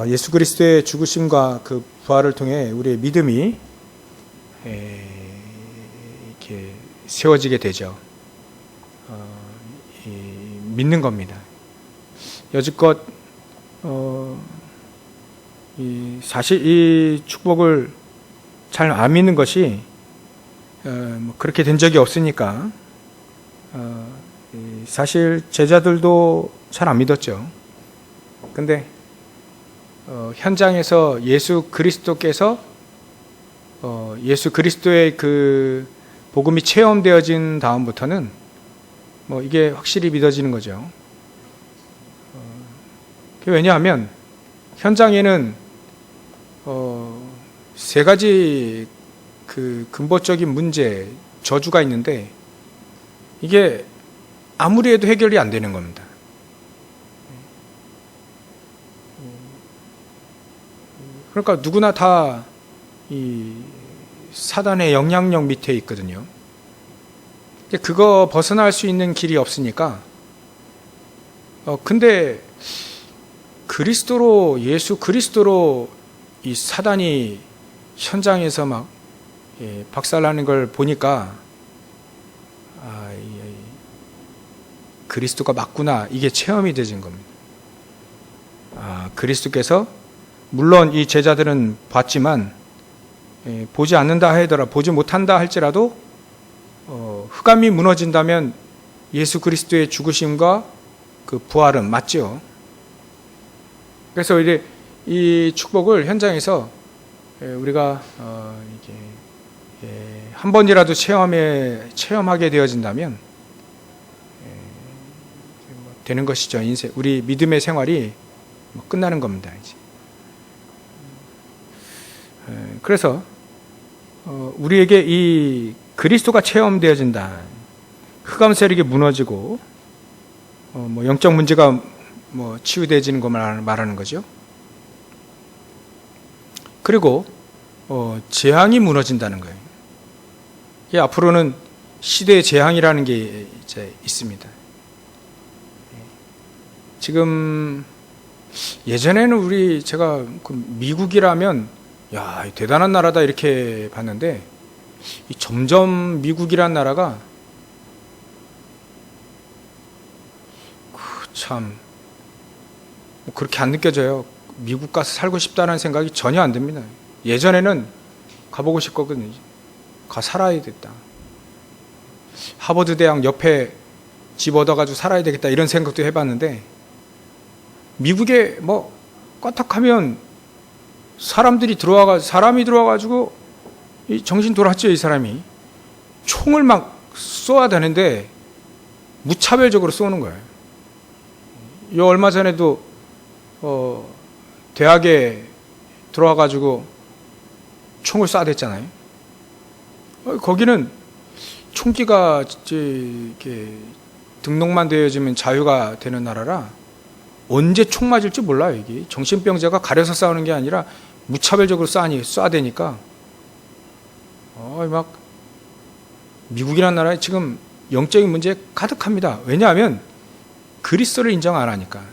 예수 그리스도의 죽으심과 그 부활을 통해 우리의 믿음이 이렇게 세워지게 되죠. 믿는 겁니다. 여지껏 사실 이 축복을 잘 안 믿는 것이 그렇게 된 적이 없으니까 사실 제자들도 잘 안 믿었죠. 근데 현장에서 예수 그리스도께서 예수 그리스도의 그 복음이 체험되어진 다음부터는 이게 확실히 믿어지는 거죠. 왜냐하면 현장에는 세 가지 그 근본적인 문제, 저주가 있는데 이게 아무리 해도 해결이 안 되는 겁니다. 그러니까 누구나 다 이 사단의 영향력 밑에 있거든요. 그거 벗어날 수 있는 길이 없으니까 근데 예수 그리스도로 이 사단이 현장에서 막 박살나는 걸 보니까 그리스도가 맞구나, 이게 체험이 되진 겁니다. 그리스도께서 물론 이 제자들은 봤지만 보지 않는다 하더라도, 보지 못한다 할지라도 흑암이 무너진다면 예수 그리스도의 죽으심과 그 부활은 맞죠. 그래서 이제 이 축복을 현장에서 우리가 이게 한 번이라도 체험하게 되어진다면 되는 것이죠. 인생, 우리 믿음의 생활이 끝나는 겁니다. 이제. 그래서 우리에게 이 그리스도가 체험되어진다. 흑암 세력이 무너지고 영적 문제가 치유되어지는 것을 말하는 거죠. 그리고 재앙이 무너진다는 거예요. 이게 앞으로는 시대의 재앙이라는 게 이제 있습니다. 지금 예전에는 제가 미국이라면 야, 대단한 나라다 이렇게 봤는데 점점 미국이란 나라가 참 그렇게 안 느껴져요. 미국 가서 살고 싶다는 생각이 전혀 안 듭니다. 예전에는 가보고 싶거든요. 가 살아야 됐다. 하버드 대학 옆에 집 얻어가지고 살아야 되겠다 이런 생각도 해봤는데 미국에 까딱하면 사람이 들어와가지고 정신 돌았죠. 이 사람이 총을 막 쏘아야 되는데 무차별적으로 쏘는 거예요. 얼마 전에도 대학에 들어와가지고 총을 쏴댔잖아요. 거기는 총기가 이렇게 등록만 되어지면 자유가 되는 나라라 언제 총 맞을지 몰라요. 이게 정신병자가 가려서 싸우는 게 아니라 무차별적으로 쏴대니까 막 미국이라는 나라에 지금 영적인 문제 가득합니다. 왜냐하면 그리스도를 인정 안 하니까.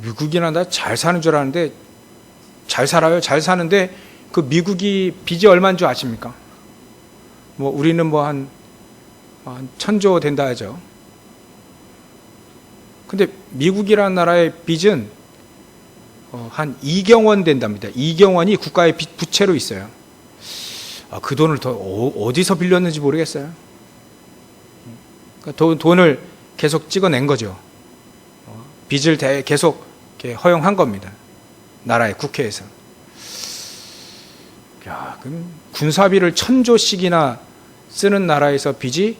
미국이나 나 잘 사는 줄 알았는데 잘 살아요. 잘 사는데 그 미국이 빚이 얼마인 줄 아십니까? 우리는 한 1000조 된다 하죠. 근데 미국이라는 나라의 빚은 한 2경원 된답니다. 2경원이 국가의 부채로 있어요. 그 돈을 어디서 빌렸는지 모르겠어요. 그러니까 돈을 계속 찍어낸 거죠. 빚을 계속 허용한 겁니다. 나라의 국회에서. 그럼 군사비를 1000조씩이나 쓰는 나라에서 빚이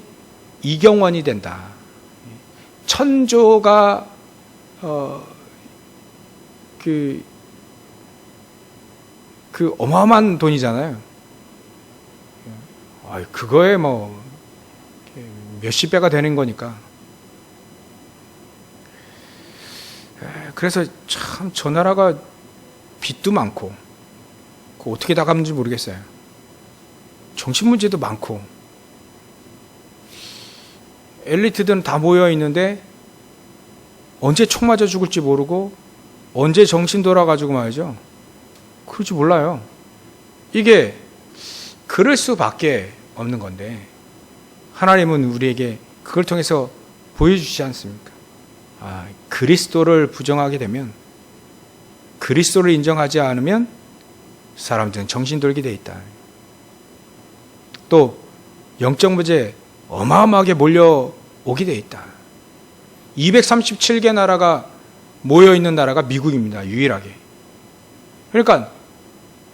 2경원이 된다. 1000조가 그 어마어마한 돈이잖아요. 그거에 몇십 배가 되는 거니까. 그래서 참 저 나라가 빚도 많고 그거 어떻게 다 갚는지 모르겠어요. 정신 문제도 많고 엘리트들은 다 모여 있는데 언제 총 맞아 죽을지 모르고 언제 정신 돌아가지고 말이죠. 그럴지 몰라요. 이게 그럴 수밖에 없는 건데 하나님은 우리에게 그걸 통해서 보여주시지 않습니까? 그리스도를 부정하게 되면, 그리스도를 인정하지 않으면 사람들은 정신 돌게 돼 있다. 또 영적 문제 어마어마하게 몰려오게 돼 있다. 237개 나라가 모여 있는 나라가 미국입니다. 유일하게. 그러니까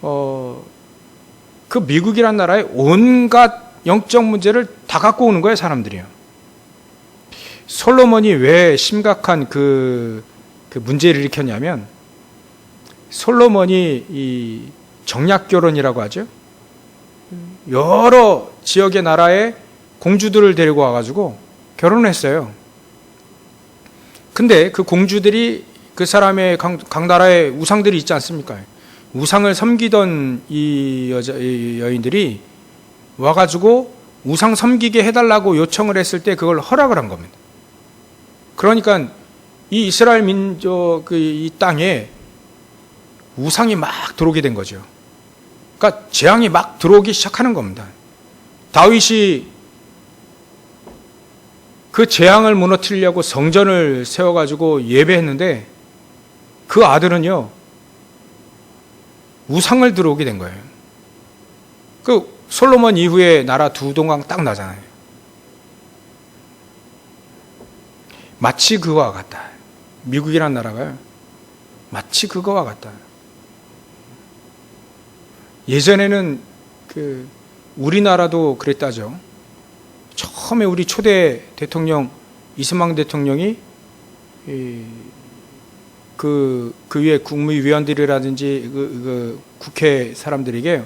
그 미국이란 나라에 온갖 영적 문제를 다 갖고 오는 거예요, 사람들이요. 솔로몬이 왜 심각한 그 문제를 일으켰냐면, 솔로몬이 이 정략결혼이라고 하죠. 여러 지역의 나라의 공주들을 데리고 와가지고 결혼을 했어요. 근데 그 공주들이 그 사람의 각 나라의 우상들이 있지 않습니까? 우상을 섬기던 이 여인들이 와가지고 우상 섬기게 해달라고 요청을 했을 때 그걸 허락을 한 겁니다. 그러니까 이 이스라엘 민족 이 땅에 우상이 막 들어오게 된 거죠. 그러니까 재앙이 막 들어오기 시작하는 겁니다. 다윗이 그 재앙을 무너뜨리려고 성전을 세워가지고 예배했는데 그 아들은요, 우상을 들어오게 된 거예요. 그 솔로몬 이후에 나라 두 동강 딱 나잖아요. 마치 그거와 같다. 미국이란 나라가요, 마치 그거와 같다. 예전에는 우리나라도 그랬다죠. 처음에 우리 초대 대통령 이승만 대통령이 그 위에 국무위원들이라든지 그 국회 사람들에게,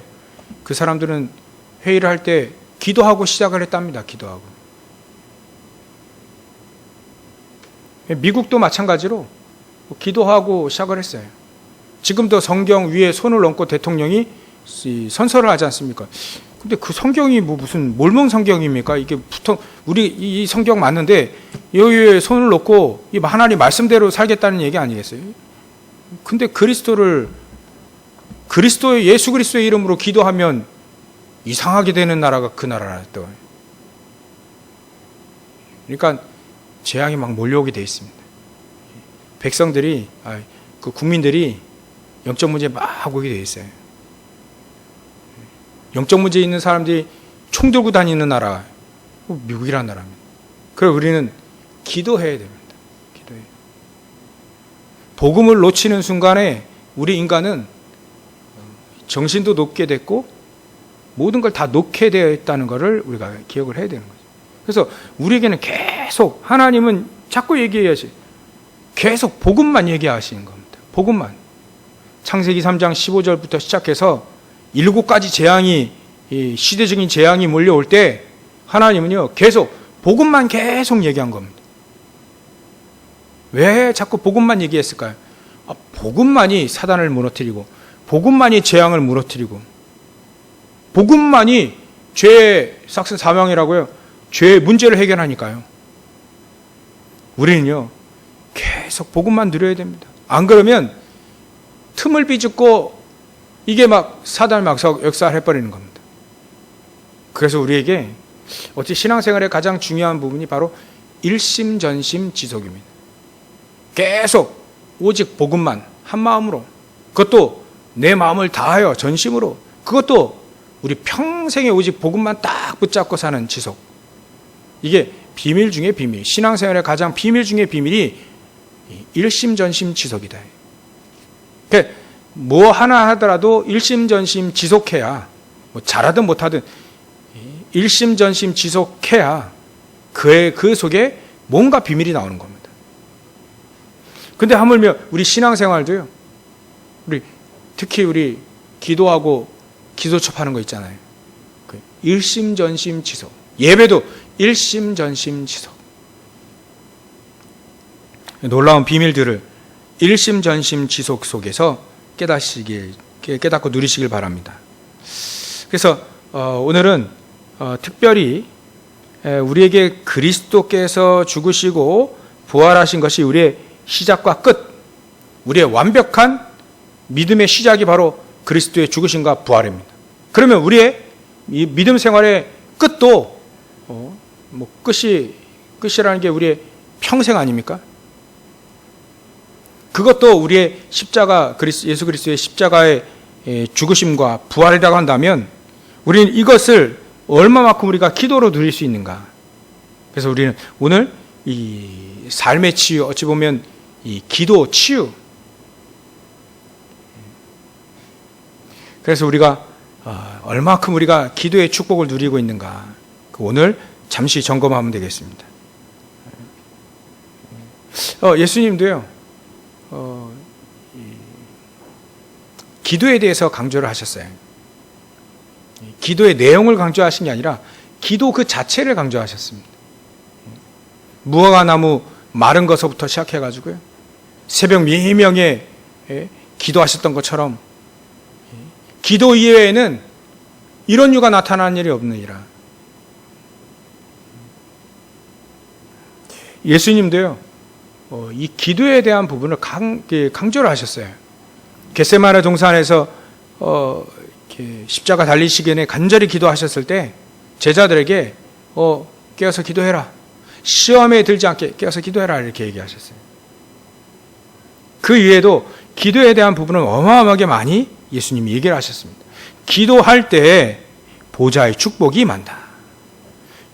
그 사람들은 회의를 할 때 기도하고 시작을 했답니다. 기도하고. 미국도 마찬가지로 기도하고 시작을 했어요. 지금도 성경 위에 손을 얹고 대통령이 선서를 하지 않습니까? 근데 그 성경이 무슨 몰몬 성경입니까? 이게 보통 우리 이 성경 맞는데 여기에 손을 놓고 이 하나님 말씀대로 살겠다는 얘기 아니겠어요? 근데 예수 그리스도의 이름으로 기도하면 이상하게 되는 나라가 그 나라라 또. 그러니까 재앙이 막 몰려오게 돼 있습니다. 백성들이, 그 국민들이 영적 문제에 막 오게 돼 있어요. 영적 문제 있는 사람들이 총 들고 다니는 나라, 미국이라는 나라입니다. 그래서 우리는 기도해야 됩니다. 기도해. 복음을 놓치는 순간에 우리 인간은 정신도 놓게 됐고 모든 걸 다 놓게 되어 있다는 것을 우리가 기억을 해야 되는 거죠. 그래서 우리에게는 계속 하나님은 자꾸 얘기해야지, 계속 복음만 얘기하시는 겁니다. 복음만. 창세기 3장 15절부터 시작해서 7가지 재앙이, 시대적인 재앙이 몰려올 때 하나님은요, 계속 복음만 계속 얘기한 겁니다. 왜 자꾸 복음만 얘기했을까요? 복음만이 사단을 무너뜨리고, 복음만이 재앙을 무너뜨리고, 복음만이 죄의 삭슨 사망이라고요, 죄의 문제를 해결하니까요. 우리는요, 계속 복음만 누려야 됩니다. 안 그러면 틈을 비집고 이게 막 사단을 막 역사를 해버리는 겁니다. 그래서 우리에게 어찌 신앙생활의 가장 중요한 부분이 바로 일심전심지속입니다. 계속 오직 복음만 한 마음으로, 그것도 내 마음을 다하여 전심으로, 그것도 우리 평생에 오직 복음만 딱 붙잡고 사는 지속. 이게 비밀 중에 비밀, 신앙생활의 가장 비밀 중에 비밀이 일심전심지속이다. 그러니까 뭐 하나 하더라도 일심전심 지속해야, 뭐 잘하든 못하든 일심전심 지속해야 그 속에 뭔가 비밀이 나오는 겁니다. 근데 하물며 우리 신앙생활도요, 특히 우리 기도하고 기도첩하는 거 있잖아요. 일심전심 지속. 예배도 일심전심 지속. 놀라운 비밀들을 일심전심 지속 속에서 깨닫고 누리시길 바랍니다. 그래서 오늘은 특별히 우리에게 그리스도께서 죽으시고 부활하신 것이 우리의 시작과 끝, 우리의 완벽한 믿음의 시작이 바로 그리스도의 죽으심과 부활입니다. 그러면 우리의 이 믿음 생활의 끝도 끝이라는 게 우리의 평생 아닙니까? 그것도 우리의 십자가, 예수 그리스도의 십자가의 죽으심과 부활이라고 한다면 우리는 이것을 얼마만큼 우리가 기도로 누릴 수 있는가? 그래서 우리는 오늘 이 삶의 치유, 어찌 보면 이 기도 치유, 그래서 우리가 얼마만큼 우리가 기도의 축복을 누리고 있는가, 오늘 잠시 점검하면 되겠습니다. 예수님도요, 기도에 대해서 강조를 하셨어요. 기도의 내용을 강조하신 게 아니라 기도 그 자체를 강조하셨습니다. 무화과 나무 마른 것부터 시작해가지고요, 새벽 미명에 기도하셨던 것처럼 기도 이외에는 이런 이유가 나타나는 일이 없느니라. 예수님도요, 이 기도에 대한 부분을 강조를 하셨어요. 겟세마네 동산에서 십자가 달리시기에 간절히 기도하셨을 때 제자들에게 깨어서 기도해라, 시험에 들지 않게 깨어서 기도해라, 이렇게 얘기하셨어요. 그 이외에도 기도에 대한 부분은 어마어마하게 많이 예수님이 얘기를 하셨습니다. 기도할 때 보좌의 축복이 임한다.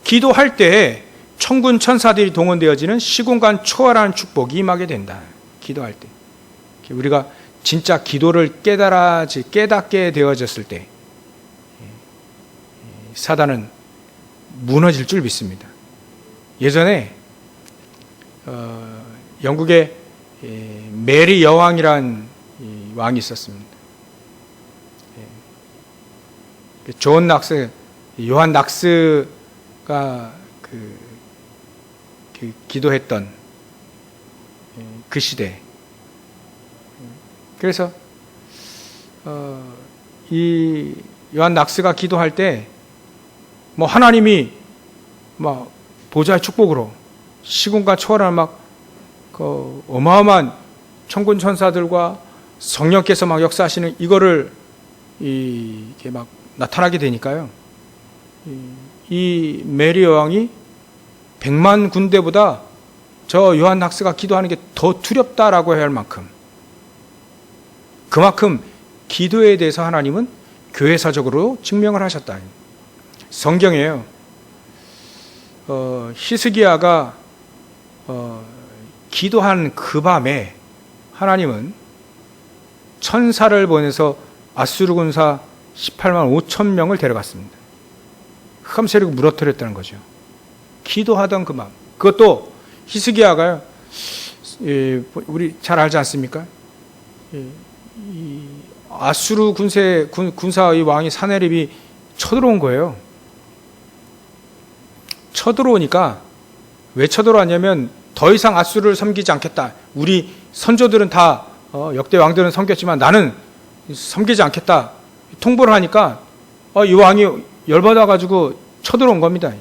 기도할 때 천군 천사들이 동원되어지는 시공간 초월하는 축복이 임하게 된다. 기도할 때 우리가 진짜 기도를 깨닫게 되어졌을 때 사단은 무너질 줄 믿습니다. 예전에 영국의 메리 여왕이란 왕이 있었습니다. 요한 낙스가 기도했던 그 시대. 그래서 이 요한 낙스가 기도할 때 하나님이 막 보좌의 축복으로 시공간 초월하는 어마어마한 천군 천사들과 성령께서 막 역사하시는 이거를 이게 막 나타나게 되니까요, 이 메리 여왕이 100만 군대보다 저 요한 낙스가 기도하는 게 더 두렵다라고 해야 할 만큼, 그만큼 기도에 대해서 하나님은 교회사적으로 증명을 하셨다. 성경에요, 히스기야가 기도한 그 밤에 하나님은 천사를 보내서 아수르 군사 18만 5천 명을 데려갔습니다. 흑암 세력을 무너뜨렸다는 거죠. 기도하던 그 마음. 그것도 히스기야가요, 우리 잘 알지 않습니까? 이 아수르 군사의 왕이 사네립이 쳐들어온 거예요. 쳐들어오니까 왜 쳐들어왔냐면 더 이상 아수르를 섬기지 않겠다. 우리 선조들은 다 역대 왕들은 섬겼지만 나는 섬기지 않겠다. 통보를 하니까 이 왕이 열받아가지고 쳐들어온 겁니다.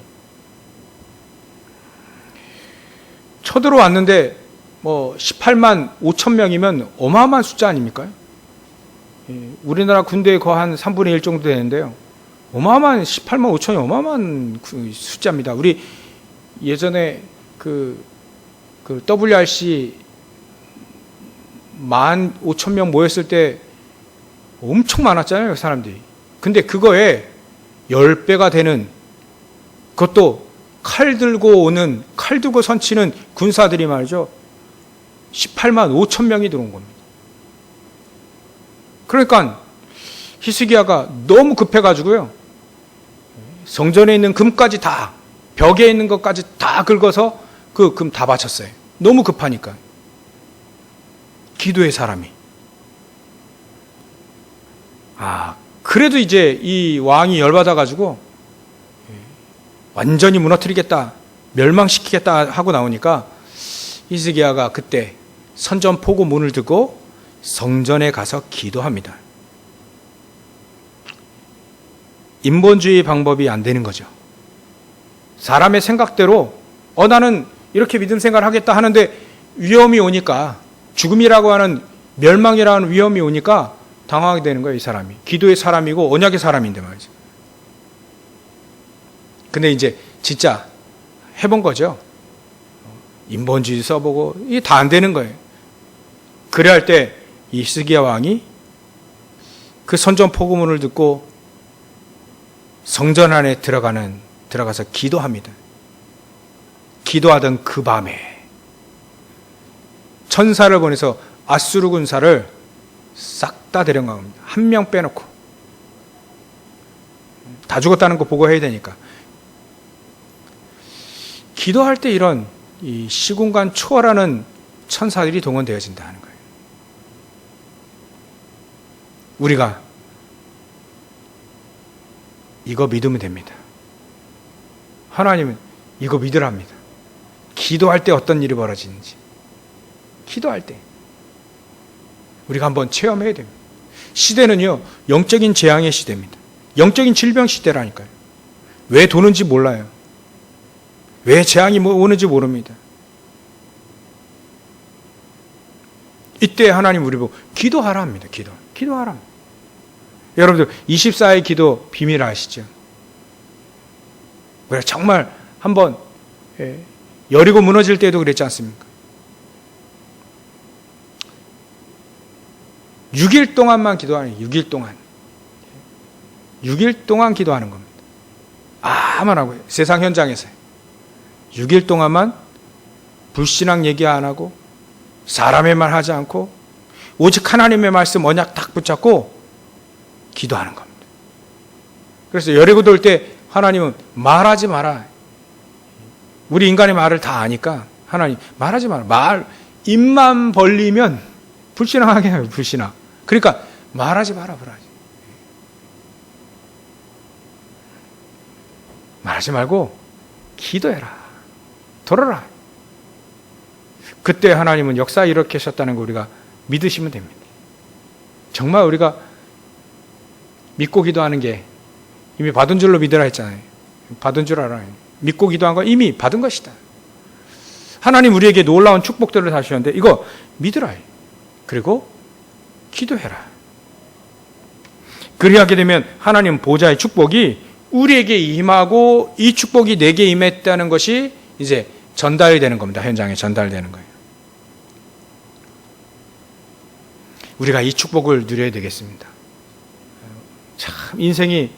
쳐들어왔는데 18만 5천 명이면 어마어마한 숫자 아닙니까? 우리나라 군대의 거의 한 3분의 1 정도 되는데요, 어마어마한 18만 5천이 어마어마한 숫자입니다. 우리 예전에 그 WRC 15,000명 모였을 때 엄청 많았잖아요, 사람들이. 근데 그거에 10배가 되는, 그것도 칼 들고 선치는 군사들이 말이죠, 18만 5천 명이 들어온 겁니다. 그러니까 히스기야가 너무 급해가지고요, 성전에 있는 금까지 다, 벽에 있는 것까지 다 긁어서 그 금 다 바쳤어요. 너무 급하니까. 기도의 사람이. 그래도 이제 이 왕이 열받아가지고 완전히 무너뜨리겠다, 멸망시키겠다 하고 나오니까 히스기야가 그때 선전포고 문을 들고 성전에 가서 기도합니다. 인본주의 방법이 안 되는 거죠. 사람의 생각대로 나는 이렇게 믿음 생활을 하겠다 하는데 위험이 오니까, 죽음이라고 하는, 멸망이라는 위험이 오니까 당황하게 되는 거예요, 이 사람이. 기도의 사람이고 언약의 사람인데 말이죠. 근데 이제 진짜 해본 거죠. 인본주의 써보고 이게 다 안 되는 거예요. 그래 할 때 이 히스기야 왕이 그 선전포고문을 듣고 성전 안에 들어가서 기도합니다. 기도하던 그 밤에 천사를 보내서 아수르 군사를 싹 다 데려간 겁니다. 한 명 빼놓고. 다 죽었다는 거 보고해야 되니까. 기도할 때 이런 이 시공간 초월하는 천사들이 동원되어진다 하는 거예요. 우리가 이거 믿으면 됩니다. 하나님은 이거 믿으랍니다. 기도할 때 어떤 일이 벌어지는지. 기도할 때. 우리가 한번 체험해야 됩니다. 시대는요, 영적인 재앙의 시대입니다. 영적인 질병 시대라니까요. 왜 도는지 몰라요. 왜 재앙이 오는지 모릅니다. 이때 하나님 우리 보고 기도하라 합니다. 기도하라. 여러분들 24의 기도 비밀 아시죠? 우리가 정말 한번 여리고 무너질 때도 그랬지 않습니까? 6일 동안만 기도하는 거예요. 6일 동안. 6일 동안 기도하는 겁니다. 아무나 하고요. 세상 현장에서요. 6일 동안만 불신앙 얘기 안 하고 사람의 말 하지 않고 오직 하나님의 말씀 언약 딱 붙잡고 기도하는 겁니다. 그래서 여리고 돌 때 하나님은 말하지 마라. 우리 인간의 말을 다 아니까 하나님 말하지 마라. 입만 벌리면 불신앙하게 해요. 불신앙. 그러니까 말하지 마라. 말하지 말고 기도해라. 돌아라. 그때 하나님은 역사 일으키셨다는 거 우리가 믿으시면 됩니다. 정말 우리가 믿고 기도하는 게 이미 받은 줄로 믿으라 했잖아요. 받은 줄 알아요. 믿고 기도한 거 이미 받은 것이다. 하나님 우리에게 놀라운 축복들을 하시는데 이거 믿으라. 그리고 기도해라. 그리하게 되면 하나님 보좌의 축복이 우리에게 임하고 이 축복이 내게 임했다는 것이 이제 전달이 되는 겁니다. 현장에 전달되는 거예요. 우리가 이 축복을 누려야 되겠습니다. 참 인생이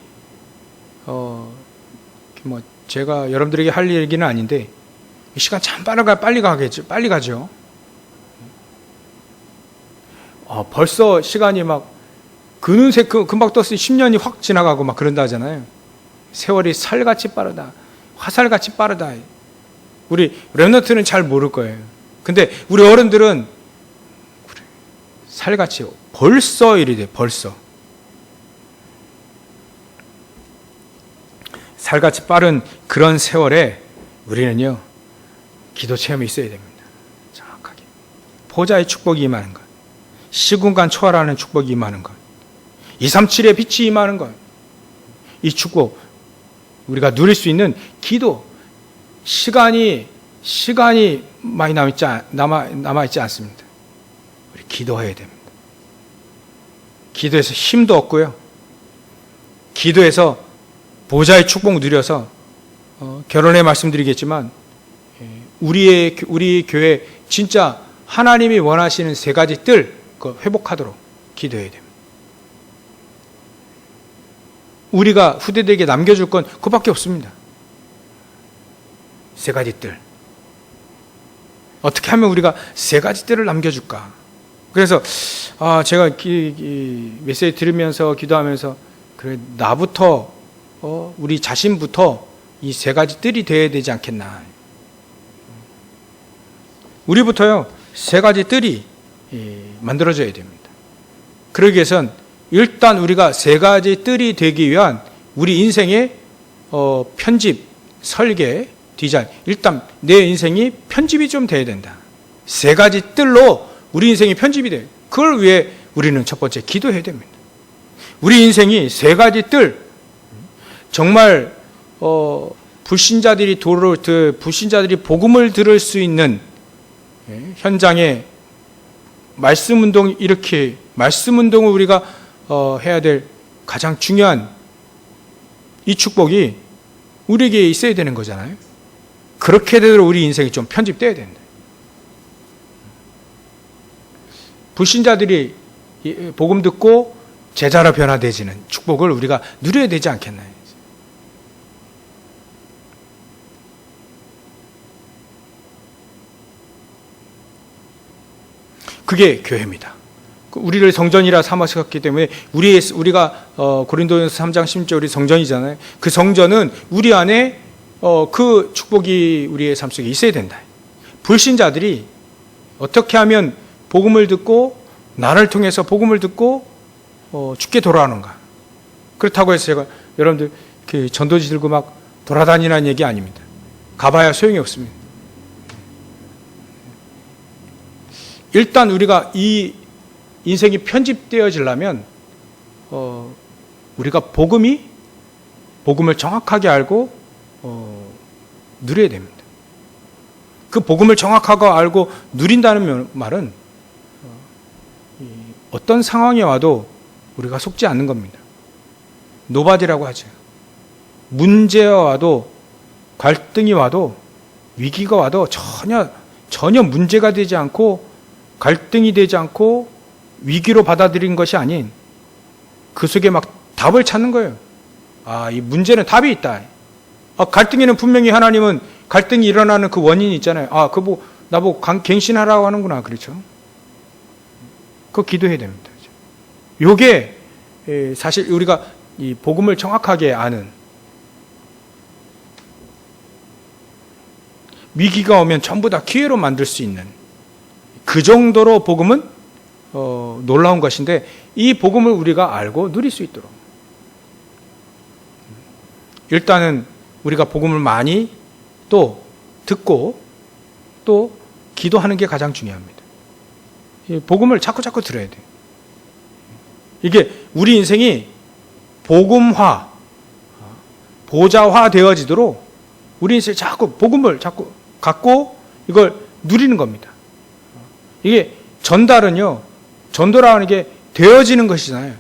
제가 여러분들에게 할 얘기는 아닌데 시간 참 빨리 가죠. 벌써 시간이 막 그는 새 금방 떴으니 10년이 확 지나가고 막 그런다 하잖아요. 세월이 살같이 빠르다. 화살같이 빠르다. 우리 렘넌트는 잘 모를 거예요. 근데 우리 어른들은 그래, 살같이 벌써 이리 돼. 벌써. 살같이 빠른 그런 세월에 우리는요. 기도 체험이 있어야 됩니다. 정확하게. 보좌의 축복이 임하는 것. 시공간 초월하는 축복이 임하는 것. 237의 빛이 임하는 것. 이 축복 우리가 누릴 수 있는 기도. 시간이 많이 남아있지 않습니다. 우리 기도해야 됩니다. 기도해서 힘도 얻고요. 기도해서 보좌의 축복 누려서 결혼에 말씀드리겠지만 우리 교회 진짜 하나님이 원하시는 세 가지 뜰 회복하도록 기도해야 됩니다. 우리가 후대들에게 남겨줄 건 그밖에 없습니다. 세 가지 뜰. 어떻게 하면 우리가 세 가지 뜰을 남겨줄까? 그래서 제가 메시지 들으면서 기도하면서 그래 나부터 우리 자신부터 이 세 가지 뜰이 되어야 되지 않겠나? 우리부터요 세 가지 뜰이 만들어져야 됩니다. 그러기 위해선 일단 우리가 세 가지 뜰이 되기 위한 우리 인생의 편집, 설계, 디자인. 일단 내 인생이 편집이 좀 돼야 된다. 세 가지 뜰로 우리 인생이 편집이 돼요. 그걸 위해 우리는 첫 번째 기도해야 됩니다. 우리 인생이 세 가지 뜰. 정말 불신자들이 복음을 들을 수 있는 현장에 말씀 운동 이렇게 말씀 운동을 우리가 해야 될 가장 중요한 이 축복이 우리에게 있어야 되는 거잖아요. 그렇게 되도록 우리 인생이 좀 편집돼야 된다. 불신자들이 복음 듣고 제자로 변화되지는 축복을 우리가 누려야 되지 않겠나요? 그게 교회입니다. 우리를 성전이라 삼으셨기 때문에 우리가 고린도전서 3장 10절 우리 성전이잖아요. 그 성전은 우리 안에 그 축복이 우리의 삶 속에 있어야 된다. 불신자들이 어떻게 하면 복음을 듣고 나를 통해서 복음을 듣고 죽게 돌아오는가. 그렇다고 해서 제가 여러분들 그 전도지 들고 막 돌아다니라는 얘기 아닙니다. 가봐야 소용이 없습니다. 일단 우리가 이 인생이 편집되어지려면 우리가 복음을 정확하게 알고 누려야 됩니다. 그 복음을 정확하게 알고 누린다는 말은 어떤 상황이 와도 우리가 속지 않는 겁니다. 노바디라고 하죠. 문제가 와도 갈등이 와도 위기가 와도 전혀 문제가 되지 않고 갈등이 되지 않고 위기로 받아들인 것이 아닌 그 속에 막 답을 찾는 거예요. 이 문제는 답이 있다. 갈등에는 분명히 하나님은 갈등이 일어나는 그 원인이 있잖아요. 나보고 갱신하라고 하는구나. 그렇죠? 그거 기도해야 됩니다. 요게 사실 우리가 이 복음을 정확하게 아는, 위기가 오면 전부 다 기회로 만들 수 있는 그 정도로 복음은 놀라운 것인데, 이 복음을 우리가 알고 누릴 수 있도록 일단은 우리가 복음을 많이 또 듣고 또 기도하는 게 가장 중요합니다. 복음을 자꾸 들어야 돼요. 이게 우리 인생이 복음화, 보좌화 되어지도록 우리 인생이 복음을 자꾸 갖고 이걸 누리는 겁니다. 이게 전도라는 게 되어지는 것이잖아요.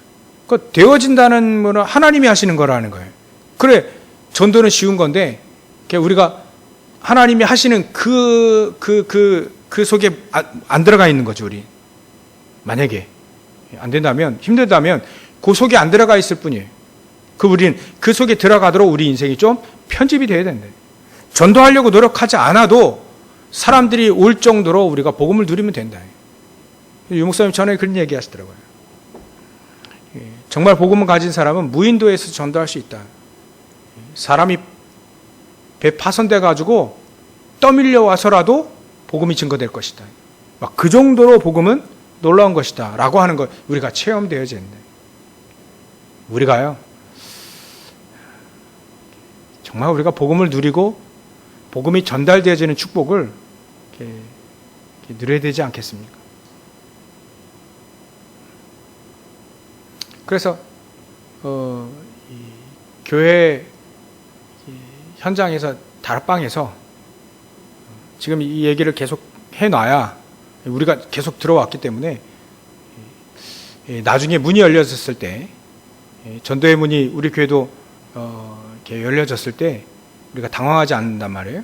그 되어진다는 거는 하나님이 하시는 거라는 거예요. 그래, 전도는 쉬운 건데, 우리가 하나님이 하시는 그 속에 안 들어가 있는 거죠, 우리. 만약에 안 된다면, 힘들다면 그 속에 안 들어가 있을 뿐이에요. 우리는 그 속에 들어가도록 우리 인생이 좀 편집이 돼야 된다. 전도하려고 노력하지 않아도 사람들이 올 정도로 우리가 복음을 누리면 된다. 유 목사님 전에 그런 얘기 하시더라고요. 정말 복음을 가진 사람은 무인도에서 전도할 수 있다. 사람이 배 파손돼 가지고 떠밀려 와서라도 복음이 증거될 것이다. 막 그 정도로 복음은 놀라운 것이다 라고 하는 걸 우리가 체험되어야 된다. 우리가요, 정말 우리가 복음을 누리고 복음이 전달되어지는 축복을 이렇게 누려야 되지 않겠습니까? 그래서 이 교회 현장에서, 다락방에서 지금 이 얘기를 계속 해놔야 우리가 계속 들어왔기 때문에 나중에 문이 열려졌을 때, 전도의 문이 우리 교회도 이렇게 열려졌을 때 우리가 당황하지 않는단 말이에요.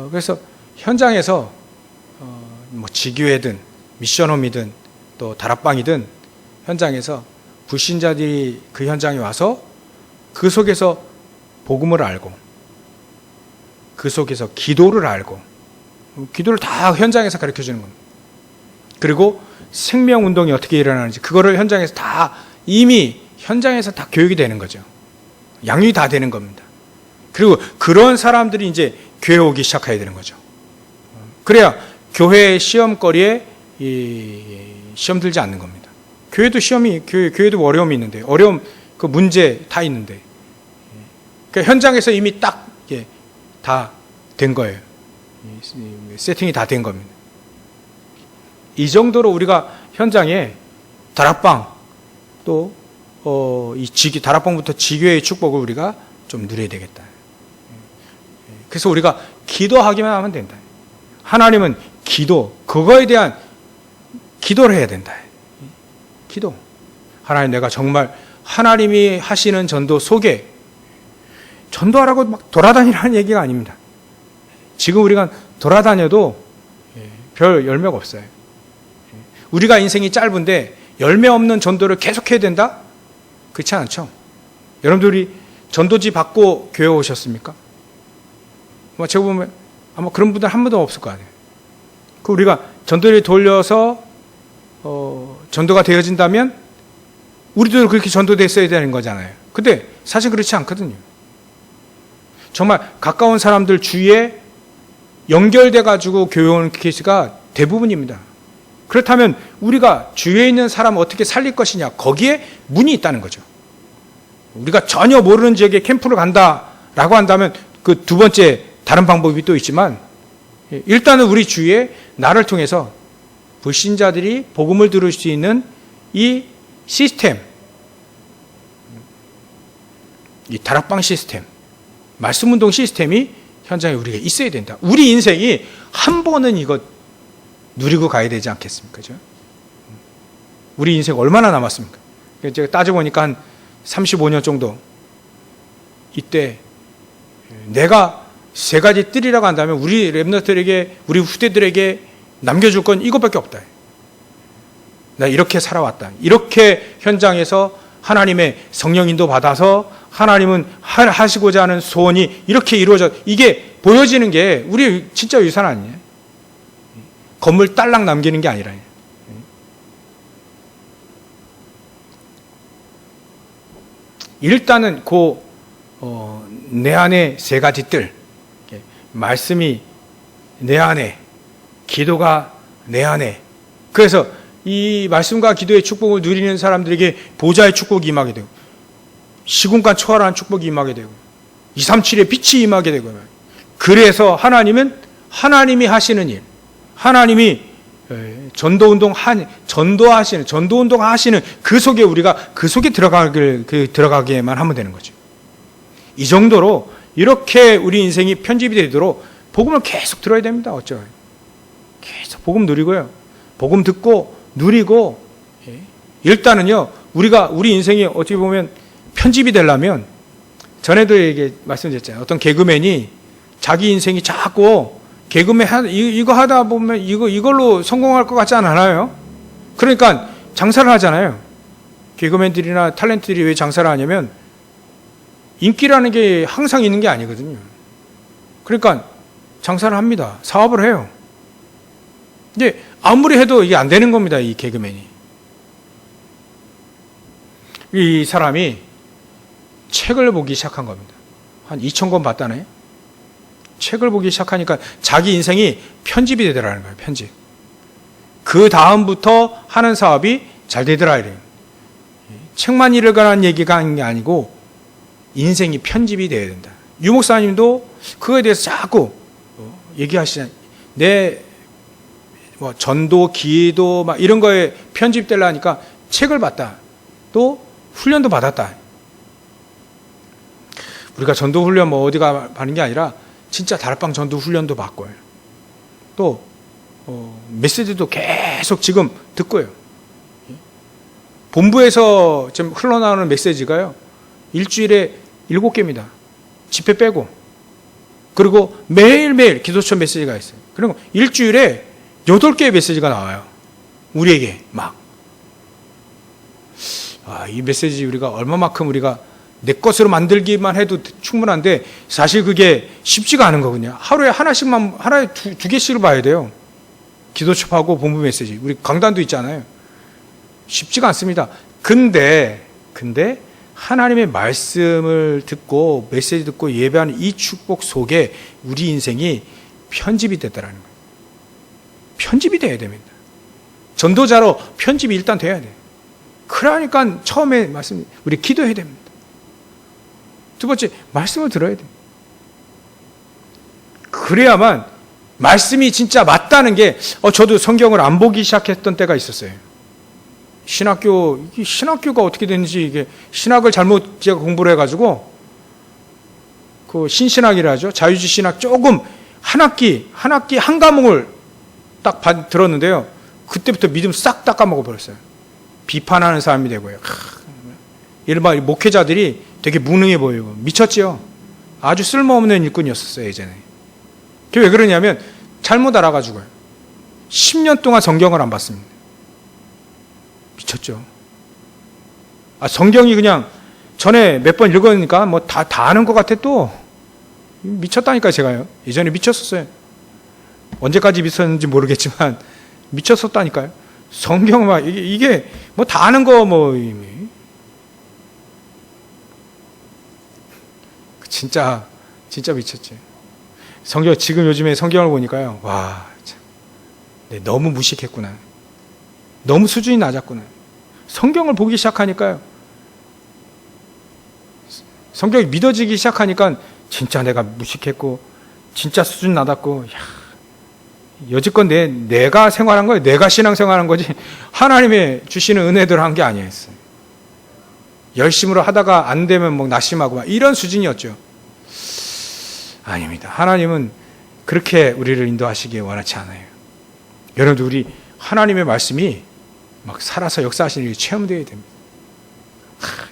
그래서 현장에서 뭐 지교회든 미션홈이든 또 다락방이든 현장에서 불신자들이 그 현장에 와서 그 속에서 복음을 알고 그 속에서 기도를 알고, 기도를 다 현장에서 가르쳐 주는 겁니다. 그리고 생명운동이 어떻게 일어나는지 그거를 현장에서 다 이미 현장에서 다 교육이 되는 거죠. 양육이 다 되는 겁니다. 그리고 그런 사람들이 이제 교회 오기 시작해야 되는 거죠. 그래야 교회 시험거리에 시험 들지 않는 겁니다. 교회도 교회도 어려움이 있는데, 어려움, 그 문제 다 있는데, 그러니까 현장에서 이미 딱 다 된 거예요. 세팅이 다 된 겁니다. 이 정도로 우리가 현장에 다락방, 또 다락방부터 지교회의 축복을 우리가 좀 누려야 되겠다. 그래서 우리가 기도하기만 하면 된다. 하나님은 기도, 그거에 대한 기도를 해야 된다. 기도. 하나님, 내가 정말 하나님이 하시는 전도 속에 전도하라고 막 돌아다니라는 얘기가 아닙니다. 지금 우리가 돌아다녀도 별 열매가 없어요. 우리가 인생이 짧은데 열매 없는 전도를 계속해야 된다? 그렇지 않죠. 여러분들이 전도지 받고 교회 오셨습니까? 제가 보면 아마 그런 분들 한 분도 없을 거 아니에요. 그 우리가 전도를 돌려서 전도가 되어진다면 우리도 그렇게 전도됐어야 되는 거잖아요. 근데 사실 그렇지 않거든요. 정말 가까운 사람들 주위에 연결돼 가지고 교회 오는 케이스가 대부분입니다. 그렇다면 우리가 주위에 있는 사람 어떻게 살릴 것이냐, 거기에 문이 있다는 거죠. 우리가 전혀 모르는 지역에 캠프를 간다라고 한다면 그 두 번째 다른 방법이 또 있지만, 일단은 우리 주위에 나를 통해서 불신자들이 복음을 들을 수 있는 이 시스템, 이 다락방 시스템, 말씀운동 시스템이 현장에 우리가 있어야 된다. 우리 인생이 한 번은 이거 누리고 가야 되지 않겠습니까? 그죠? 우리 인생 얼마나 남았습니까? 제가 따져보니까 한 35년 정도. 이때 내가 세 가지 뜰이라고 한다면 우리 랩너들에게, 우리 후대들에게 남겨줄 건 이것밖에 없다. 나 이렇게 살아왔다. 이렇게 현장에서 하나님의 성령 인도 받아서 하나님은 하시고자 하는 소원이 이렇게 이루어져, 이게 보여지는 게 우리 진짜 유산 아니에요? 건물 딸랑 남기는 게 아니라. 일단은 내 안에 세 가지 뜰, 말씀이 내 안에, 기도가 내 안에. 그래서 이 말씀과 기도의 축복을 누리는 사람들에게 보좌의 축복이 임하게 되고, 시공간 초월하는 축복이 임하게 되고, 237의 빛이 임하게 되고. 그래서 하나님은 하나님이 하시는 일, 하나님이 전도운동 하시는 그 속에 우리가 그 속에 들어가게만 하면 되는 거죠. 이 정도로 이렇게 우리 인생이 편집이 되도록 복음을 계속 들어야 됩니다. 어쩌요? 계속 복음 누리고요. 복음 듣고 누리고, 일단은요, 우리 인생이 어떻게 보면 편집이 되려면, 전에도 말씀드렸잖아요. 어떤 개그맨이 자기 인생이 자꾸 개그맨 이거 하다 보면 이걸로 성공할 것 같지 않아요? 그러니까 장사를 하잖아요. 개그맨들이나 탤런트들이 왜 장사를 하냐면 인기라는 게 항상 있는 게 아니거든요. 그러니까 장사를 합니다. 사업을 해요. 근데 아무리 해도 이게 안 되는 겁니다. 이 개그맨이. 이 사람이 책을 보기 시작한 겁니다. 한 2,000권 봤다네. 책을 보기 시작하니까 자기 인생이 편집이 되더라는 거예요. 편집. 그 다음부터 하는 사업이 잘 되더라 이래요. 책만 읽으라는 얘기가 아니고 인생이 편집이 돼야 된다. 유 목사님도 그거에 대해서 자꾸 얘기하시잖아요. 내 전도, 기도 막 이런 거에 편집되려니까 책을 봤다. 또 훈련도 받았다. 우리가 전도 훈련 어디가 받는 게 아니라 진짜 다락방 전도 훈련도 받고요. 또 메시지도 계속 지금 듣고요. 본부에서 지금 흘러나오는 메시지가요, 일주일에 7개입니다. 집회 빼고. 그리고 매일매일 기도처 메시지가 있어요. 그리고 일주일에 8개의 메시지가 나와요. 우리에게 막. 이 메시지 우리가 얼마만큼 우리가 내 것으로 만들기만 해도 충분한데 사실 그게 쉽지가 않은 거거든요. 하루에 하나에 두 개씩을 봐야 돼요. 기도첩하고 본부 메시지. 우리 강단도 있잖아요. 쉽지가 않습니다. 근데 하나님의 말씀을 듣고 메시지 듣고 예배하는 이 축복 속에 우리 인생이 편집이 됐다라는 거예요. 편집이 돼야 됩니다. 전도자로 편집이 일단 돼야 돼요. 그러니까 처음에 우리 기도해야 됩니다. 두 번째, 말씀을 들어야 돼요. 그래야만 말씀이 진짜 맞다는 게, 저도 성경을 안 보기 시작했던 때가 있었어요. 신학교가 어떻게 되는지, 이게 신학을 잘못 제가 공부를 해가지고, 그 신신학이라 하죠. 자유주의 신학 조금 한 학기 한 과목을 딱 들었는데요. 그때부터 믿음 싹 다 까먹어버렸어요. 비판하는 사람이 되고요. 일반 목회자들이 되게 무능해 보이고 미쳤지요. 아주 쓸모없는 일꾼이었어요, 예전에. 그게 왜 그러냐면 잘못 알아가지고요. 10년 동안 성경을 안 봤습니다. 미쳤죠. 성경이 그냥 전에 몇 번 읽으니까 뭐 다 아는 것 같아 또. 미쳤다니까 제가요. 예전에 미쳤었어요. 언제까지 미쳤는지 모르겠지만 미쳤었다니까요. 성경 막 이게 뭐 다 아는 거 뭐 진짜 미쳤지. 성경 지금 요즘에 성경을 보니까요. 와, 참. 네, 너무 무식했구나. 너무 수준이 낮았구나. 성경을 보기 시작하니까요. 성경이 믿어지기 시작하니까 진짜 내가 무식했고 진짜 수준 낮았고 여지껏 내가 생활한 거예요. 내가 신앙생활한 거지 하나님의 주시는 은혜대로 한 게 아니었어요. 열심으로 하다가 안 되면 뭐 낙심하고 막 이런 수준이었죠. 아닙니다. 하나님은 그렇게 우리를 인도하시기에 원하지 않아요. 여러분들 우리 하나님의 말씀이 막 살아서 역사하시는 일이 체험되어야 됩니다.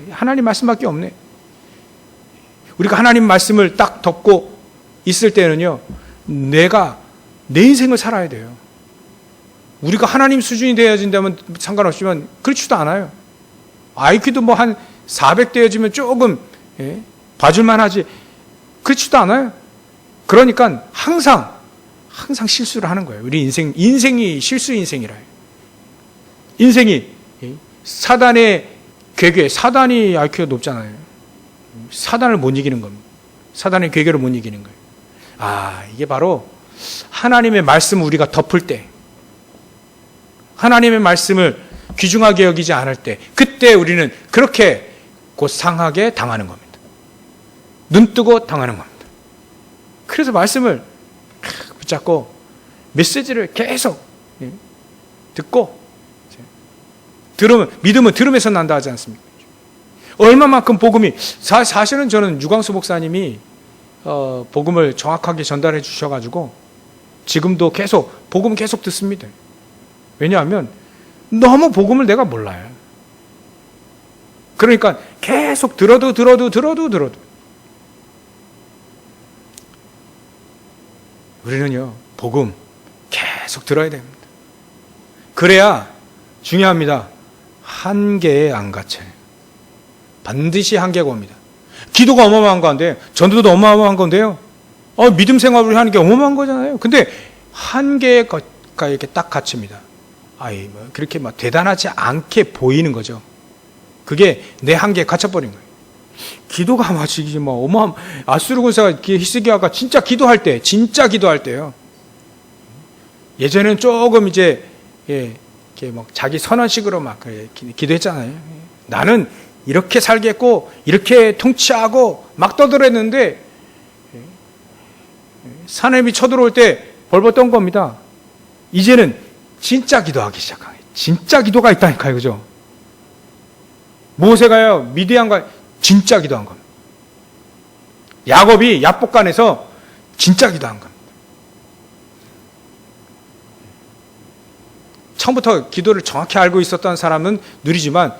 하나님 말씀밖에 없네. 우리가 하나님 말씀을 딱 덮고 있을 때는요, 내가 내 인생을 살아야 돼요. 우리가 하나님 수준이 되어진다면 상관없지만 그렇지도 않아요. IQ도 뭐 한 400 되어지면 조금 봐줄만 하지 그렇지도 않아요. 그러니까 항상 실수를 하는 거예요. 우리 인생이 실수 인생이라요. 인생이 사단의 괴계, 사단이 IQ가 높잖아요. 사단을 못 이기는 겁니다. 사단의 괴계를 못 이기는 거예요. 이게 바로 하나님의 말씀을 우리가 덮을 때, 하나님의 말씀을 귀중하게 여기지 않을 때, 그때 우리는 그렇게 곧 상하게 당하는 겁니다. 눈 뜨고 당하는 겁니다. 그래서 말씀을 붙잡고 메시지를 계속 듣고, 믿음은 들음에서 난다 하지 않습니까? 얼마만큼 복음이, 사실은 저는 유광수 목사님이 복음을 정확하게 전달해 주셔가지고 지금도 복음 계속 듣습니다. 왜냐하면 너무 복음을 내가 몰라요. 그러니까 계속 들어도 우리는요, 복음 계속 들어야 됩니다. 그래야 중요합니다. 한계에 안 갇혀요. 반드시 한계가 옵니다. 기도가 어마어마한 건데, 전도도 어마어마한 건데요. 믿음 생활을 하는 게 어마어마한 거잖아요. 근데 한계가 이렇게 딱 갇힙니다. 그렇게 막 대단하지 않게 보이는 거죠. 그게 내 한계에 갇혀버린 거예요. 기도가 마치 아수르 군사가 히스기야가 진짜 기도할 때요. 예전에는 조금 이렇게 막 자기 선언식으로 막 기도했잖아요. 나는 이렇게 살겠고 이렇게 통치하고 막 떠들었는데 사내미 쳐들어올 때 벌벌 떤 겁니다. 이제는 진짜 기도하기 시작한 거예요. 진짜 기도가 있다니까요. 그죠? 모세가요, 미디안과 진짜 기도한 겁니다. 야곱이 야복간에서 진짜 기도한 겁니다. 처음부터 기도를 정확히 알고 있었던 사람은 느리지만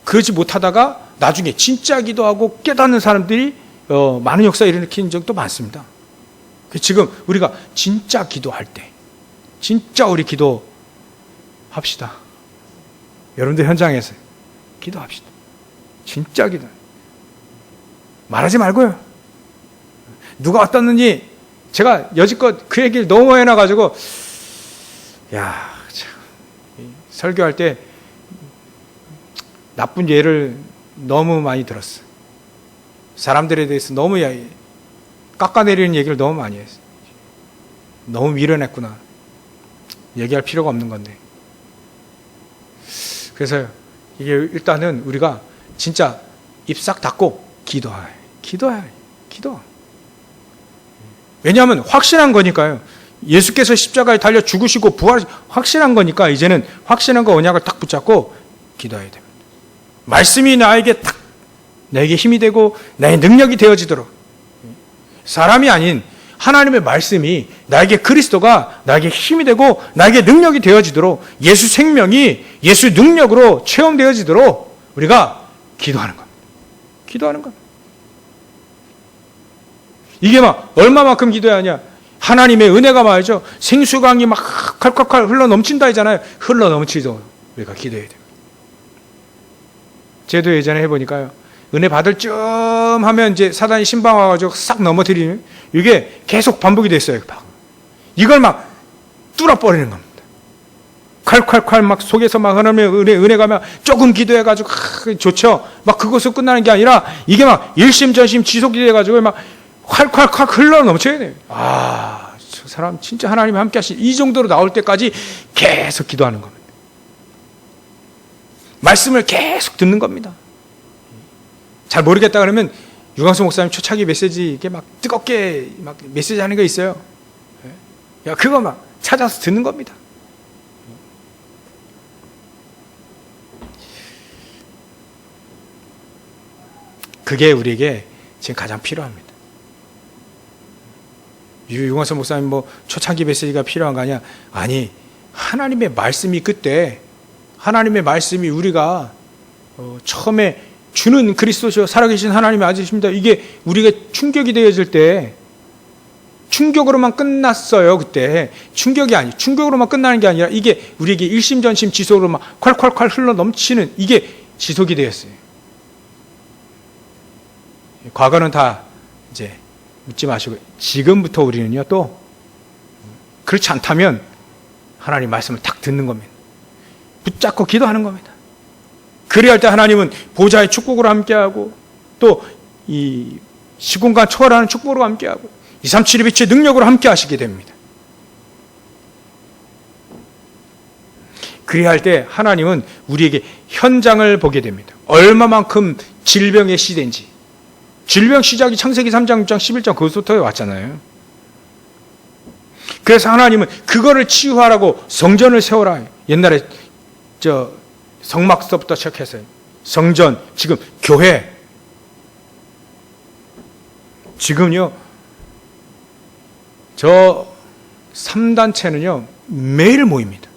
그러지 못하다가 나중에 진짜 기도하고 깨닫는 사람들이 많은 역사를 일으킨 적도 많습니다. 지금 우리가 진짜 기도할 때, 진짜 우리 기도합시다. 여러분들 현장에서 기도합시다. 진짜 기도. 말하지 말고요. 누가 어떻느니 제가 여지껏 그 얘기를 너무 해놔가지고 설교할 때 나쁜 예를 너무 많이 들었어요. 사람들에 대해서 너무 깎아내리는 얘기를 너무 많이 했어요. 너무 밀어냈구나. 얘기할 필요가 없는 건데. 그래서 이게 일단은 우리가 진짜 입 싹 닫고 기도해야 기도. 왜냐하면 확신한 거니까요. 예수께서 십자가에 달려 죽으시고 확신한 거니까 이제는 확신한 거 언약을 딱 붙잡고 기도해야 됩니다. 말씀이 나에게 힘이 되고 나의 능력이 되어지도록, 사람이 아닌 하나님의 말씀이 나에게 그리스도가 나에게 힘이 되고 나에게 능력이 되어지도록 예수 생명이 예수 능력으로 체험되어지도록 우리가 기도하는 겁니다. 기도하는 겁니다. 이게 막 얼마만큼 기도해야 하냐? 하나님의 은혜가 말이죠. 생수강이 막 칼칼칼 흘러 넘친다 했잖아요. 흘러 넘치도록 우리가 기도해야 돼요. 저도 예전에 해보니까요. 은혜 받을 쯤 하면 이제 사단이 신방 와가지고 싹 넘어뜨리는 이게 계속 반복이 됐어요. 이걸 막 뚫어버리는 겁니다. 칼칼칼 막 속에서 막 하나님의 은혜가 막 조금 기도해가지고 좋죠. 막 그것으로 끝나는 게 아니라 이게 막 일심전심 지속이 돼가지고 막 칼칼칼 흘러 넘쳐야 돼요. 아, 저 사람 진짜 하나님이 함께 하신 이 정도로 나올 때까지 계속 기도하는 겁니다. 말씀을 계속 듣는 겁니다. 잘 모르겠다 그러면 유광수 목사님 초창기 메시지 이게 막 뜨겁게 막 메시지 하는 거 있어요. 야, 그거 막 찾아서 듣는 겁니다. 그게 우리에게 지금 가장 필요합니다. 유광수 목사님 뭐 초창기 메시지가 필요한 거 아니야? 아니, 하나님의 말씀이 그때 하나님의 말씀이 우리가 처음에 주는 그리스도시요 살아계신 하나님의 아들이십니다. 이게 우리가 충격이 되어질 때 충격으로만 끝났어요. 그때 충격이 아니 충격으로만 끝나는 게 아니라 이게 우리에게 일심전심 지속으로 막 콸콸콸 흘러 넘치는 이게 지속이 되었어요. 과거는 다 이제 묻지 마시고 지금부터 우리는요 또 그렇지 않다면 하나님 말씀을 딱 듣는 겁니다. 붙잡고 기도하는 겁니다. 그리할 때 하나님은 보좌의 축복으로 함께하고 또 이 시공간 초월하는 축복으로 함께하고 237의 빛의 능력으로 함께하시게 됩니다. 그리할 때 하나님은 우리에게 현장을 보게 됩니다. 얼마만큼 질병의 시대인지. 질병 시작이 창세기 3장, 6장, 11장 그것부터 왔잖아요. 그래서 하나님은 그거를 치유하라고 성전을 세워라. 옛날에 성막서부터 시작해서 성전, 지금 교회. 지금요, 저 3단체는요, 매일 모입니다.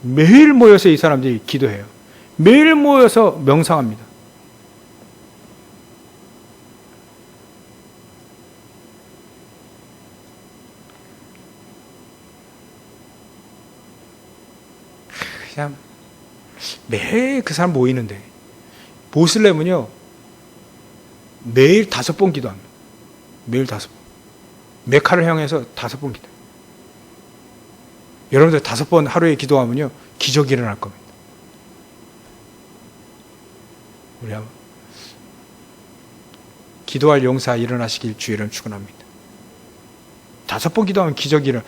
매일 모여서 이 사람들이 기도해요. 매일 모여서 명상합니다. 그냥 매일 그 사람 모이는데 모슬렘은요 매일 5번 기도합니다. 매일 5번. 메카를 향해서 5번 기도. 여러분들 5번 하루에 기도하면요 기적이 일어날 겁니다. 우리 한번 기도할 용사 일어나시길 주의 이름 축원합니다. 5번 기도하면 기적이 일어나.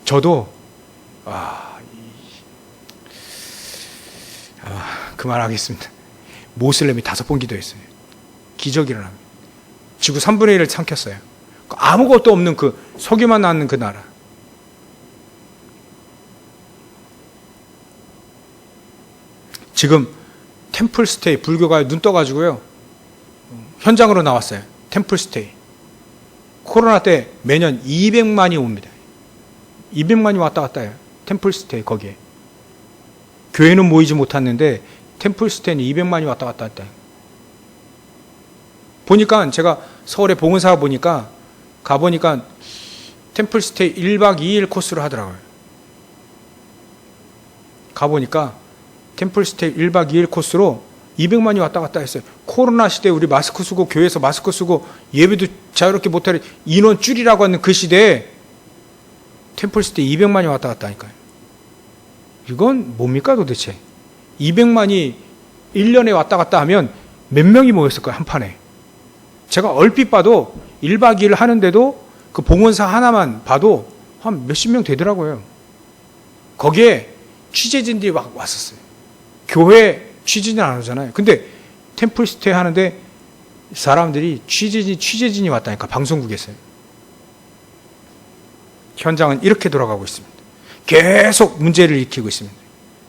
저도 그만하겠습니다. 모슬렘이 5번 기도했어요. 기적이 일어납니다. 지구 3분의 1을 삼켰어요. 아무것도 없는 그 석유만 나는 그 나라. 지금 템플스테이 불교가 눈 떠가지고요 현장으로 나왔어요. 템플스테이 코로나 때 매년 200만이 옵니다. 200만이 왔다 갔다 해요. 템플스테이 거기에 교회는 모이지 못했는데 템플스테이는 200만이 왔다 갔다 했다. 보니까 제가 서울에 봉은사 보니까 가보니까 템플스테이 1박 2일 코스로 하더라고요. 가보니까 템플스테이 1박 2일 코스로 200만이 왔다 갔다 했어요. 코로나 시대에 우리 마스크 쓰고 교회에서 마스크 쓰고 예배도 자유롭게 못할 인원 줄이라고 하는 그 시대에 템플스테이 200만이 왔다 갔다 하니까요. 이건 뭡니까 도대체? 200만이 1년에 왔다 갔다 하면 몇 명이 모였을까요? 한 판에. 제가 얼핏 봐도 1박 2일 하는데도 그 봉헌사 하나만 봐도 한 몇십 명 되더라고요. 거기에 취재진들이 막 왔었어요. 교회 취재진 안 오잖아요. 근데 템플스테이 하는데 사람들이 취재진이 왔다니까 방송국에서요. 현장은 이렇게 돌아가고 있습니다. 계속 문제를 일으키고 있습니다.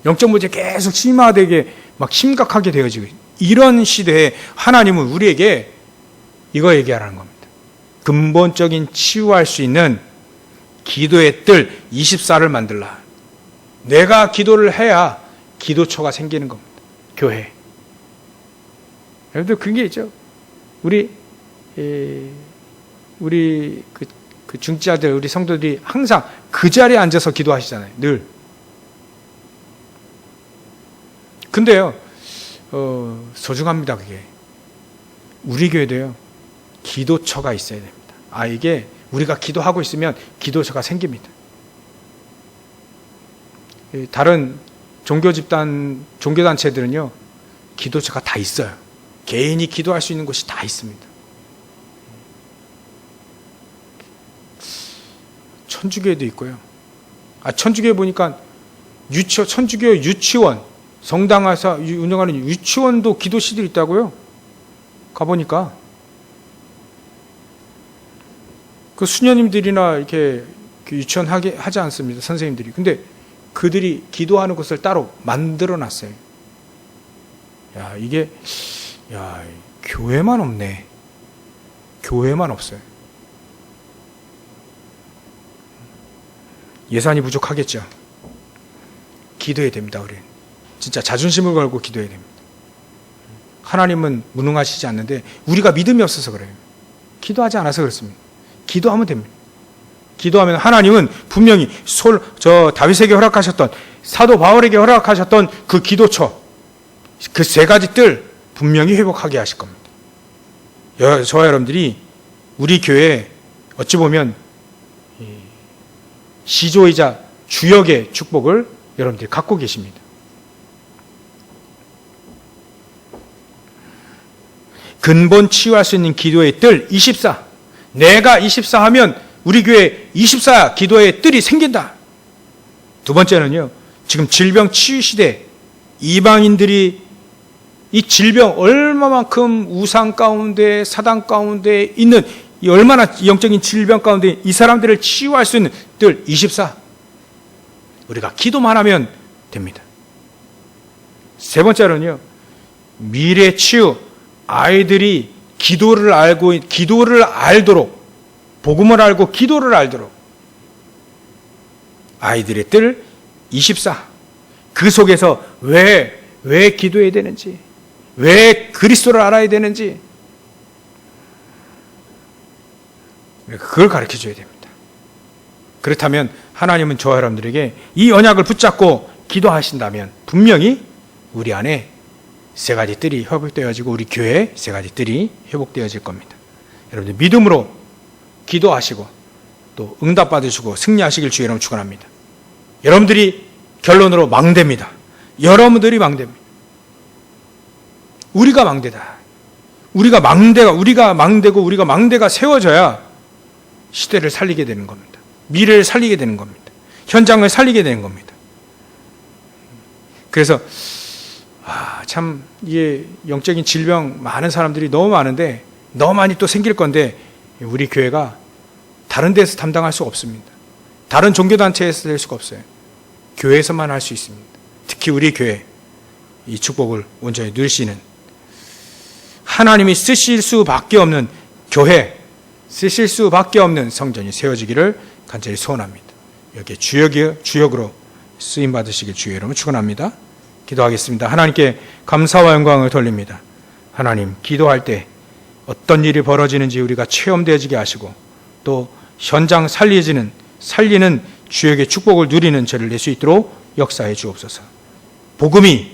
영적 문제 계속 심화되게 막 심각하게 되어지고 이런 시대에 하나님은 우리에게 이거 얘기하라는 겁니다. 근본적인 치유할 수 있는 기도의 뜰 24를 만들라. 내가 기도를 해야 기도처가 생기는 겁니다. 교회. 여러분들 그게 있죠. 우리 그 중지자들, 우리 성도들이 항상 그 자리에 앉아서 기도하시잖아요. 늘. 근데요, 소중합니다, 그게. 우리 교회도요, 기도처가 있어야 됩니다. 이게 우리가 기도하고 있으면 기도처가 생깁니다. 다른 종교단체들은요, 기도처가 다 있어요. 개인이 기도할 수 있는 곳이 다 있습니다. 천주교에도 있고요. 천주교에 보니까 천주교 유치원, 성당에서 운영하는 유치원도 기도실이 있다고요. 가보니까. 그 수녀님들이나 이렇게 유치원 하지 않습니다. 선생님들이. 근데 그들이 기도하는 곳을 따로 만들어 놨어요. 이게, 교회만 없네. 교회만 없어요. 예산이 부족하겠죠. 기도해야 됩니다, 우리는. 진짜 자존심을 걸고 기도해야 됩니다. 하나님은 무능하시지 않는데 우리가 믿음이 없어서 그래요. 기도하지 않아서 그렇습니다. 기도하면 됩니다. 기도하면 하나님은 분명히 다윗에게 허락하셨던, 사도 바울에게 허락하셨던 그 기도처, 그 세 가지 뜰 분명히 회복하게 하실 겁니다. 저와 여러분들이 우리 교회에 어찌 보면 시조이자 주역의 축복을 여러분들이 갖고 계십니다. 근본 치유할 수 있는 기도의 뜰 24. 내가 24 하면 우리 교회 24 기도의 뜰이 생긴다. 두 번째는요, 지금 질병 치유 시대, 이방인들이 이 질병 얼마만큼 우상 가운데, 사단 가운데 있는 이 얼마나 영적인 질병 가운데 이 사람들을 치유할 수 있는 뜰 24. 우리가 기도만 하면 됩니다. 세 번째로는요, 미래 치유, 아이들이 기도를 알도록, 복음을 알고 기도를 알도록 아이들의 뜰 24. 그 속에서 왜 기도해야 되는지, 왜 그리스도를 알아야 되는지, 그걸 가르쳐 줘야 됩니다. 그렇다면 하나님은 저와 여러분들에게 이 언약을 붙잡고 기도하신다면 분명히 우리 안에 세 가지 뜰이 회복되어지고 우리 교회에 세 가지 뜰이 회복되어질 겁니다. 여러분들 믿음으로 기도하시고 또 응답받으시고 승리하시길 주의 이름으로 축원합니다. 여러분들이 결론으로 망대입니다. 여러분들이 망대입니다. 우리가 망대다. 우리가 망대고 우리가 망대가 세워져야 시대를 살리게 되는 겁니다. 미래를 살리게 되는 겁니다. 현장을 살리게 되는 겁니다. 그래서 참 이게 영적인 질병 많은 사람들이 너무 많은데 너무 많이 또 생길 건데 우리 교회가 다른 데서 담당할 수 없습니다. 다른 종교단체에서 될 수가 없어요. 교회에서만 할 수 있습니다. 특히 우리 교회 이 축복을 온전히 누리시는 하나님이 쓰실 수밖에 없는 교회, 쓰실 수밖에 없는 성전이 세워지기를 간절히 소원합니다. 여기에 주역으로 쓰임 받으시길 주의 이름으로 축원합니다. 기도하겠습니다. 하나님께 감사와 영광을 돌립니다. 하나님, 기도할 때 어떤 일이 벌어지는지 우리가 체험되어지게 하시고 또 현장 살리는 주역의 축복을 누리는 저를 낼 수 있도록 역사해 주옵소서. 복음이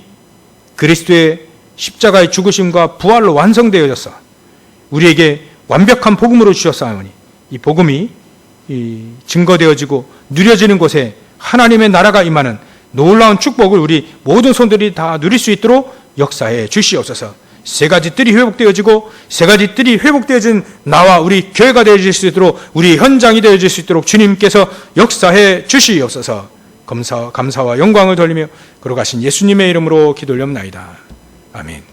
그리스도의 십자가의 죽으심과 부활로 완성되어져서 우리에게 완벽한 복음으로 주셨사오니 이 복음이 증거되어지고 누려지는 곳에 하나님의 나라가 임하는 놀라운 축복을 우리 모든 손들이 다 누릴 수 있도록 역사해 주시옵소서. 세 가지 뜰이 회복되어지고 세 가지 뜰이 회복되어진 나와 우리 교회가 되어질 수 있도록 우리 현장이 되어질 수 있도록 주님께서 역사해 주시옵소서. 감사와 영광을 돌리며 걸어가신 예수님의 이름으로 기도 올려옵나이다. 아멘.